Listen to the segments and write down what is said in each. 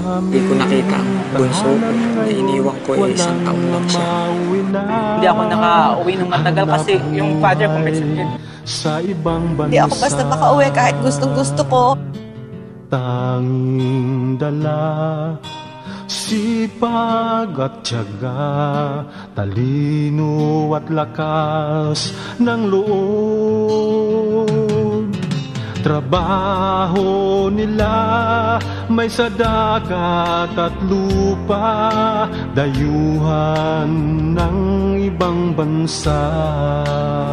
Hindi ko nakita ang bunso ko na iniwan ko isang taon lang siya. Hindi ako nakauwi ng matagal kasi yung father ko may sakit. Hindi ako basta makauwi kahit gustong-gusto ko. Tanging dala, sipag at tiyaga, talino at lakas ng loob. Trabaho nila may sa dagat at lupa, dayuhan ng ibang bansa.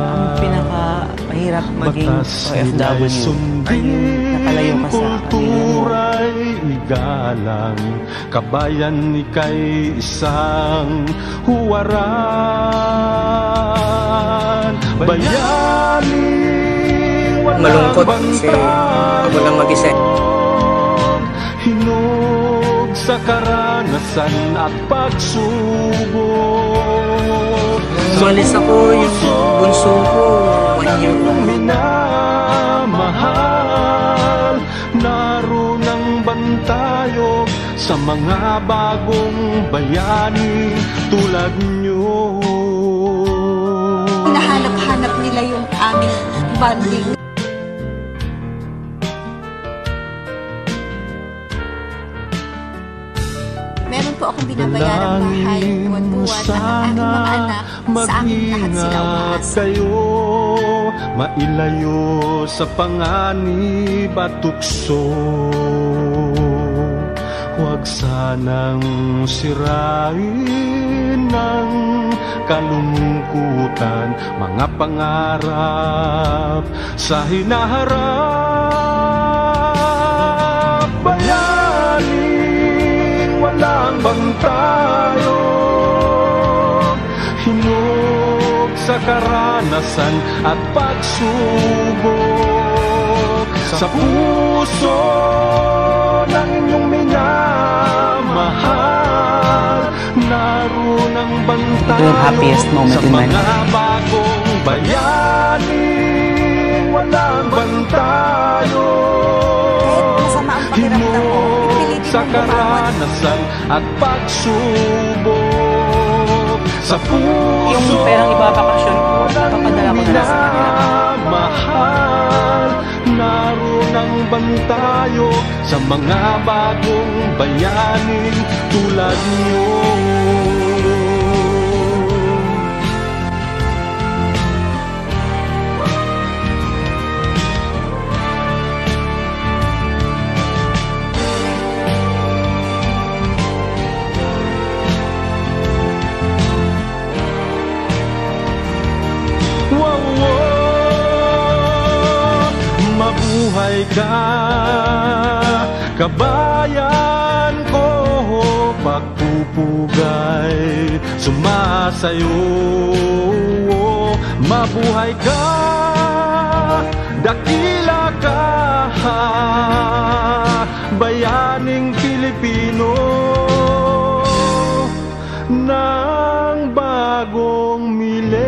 Ang pinaka-mahirap maging OFW ay nakalayo ka sa kultura'y igalang, kabayan ika'y isang huwaran. Bayani Malungkot kasi ako lang mag-isa. Hinog sa karanasan at pagsubok. Umalis ako, yung bunso ko 1 year old. Minamahal, naroon ang bantayog sa mga bagong bayani tulad nyo. Hinahanap-hanap nila yung aming bonding. Meron po akong binabayarang bahay buwan-buwan at ang aking mga anak sa akin lahat sila umaasa. Kayo mailayo sa panganib at tukso. Huwag sanang sirain ng kalungkutan, mga pangarap sa hinaharap. Bayaning walang bantayo, hinog sa karanasan at pagsubok. Sa puso ng inyong minamahal, naroon ang bantayo. Yung happiest moment in my life. Sa mga bagong bayaning walang bantayo. Masama ang pakiramdam ko, ipilitin Sa mong bumawan. karanasan at pagsubok. Sa puso Yung perang ibabakasyon ko, papadala ko na lang sa kanila. mahal, naroon ang bantayo sa mga bagong bayaning tulad niyo. Mabuhay ka, kabayan ko, pagpupugay sumasayo. Mabuhay ka, dakila ka, bayaning Pilipino ng bagong milenyo.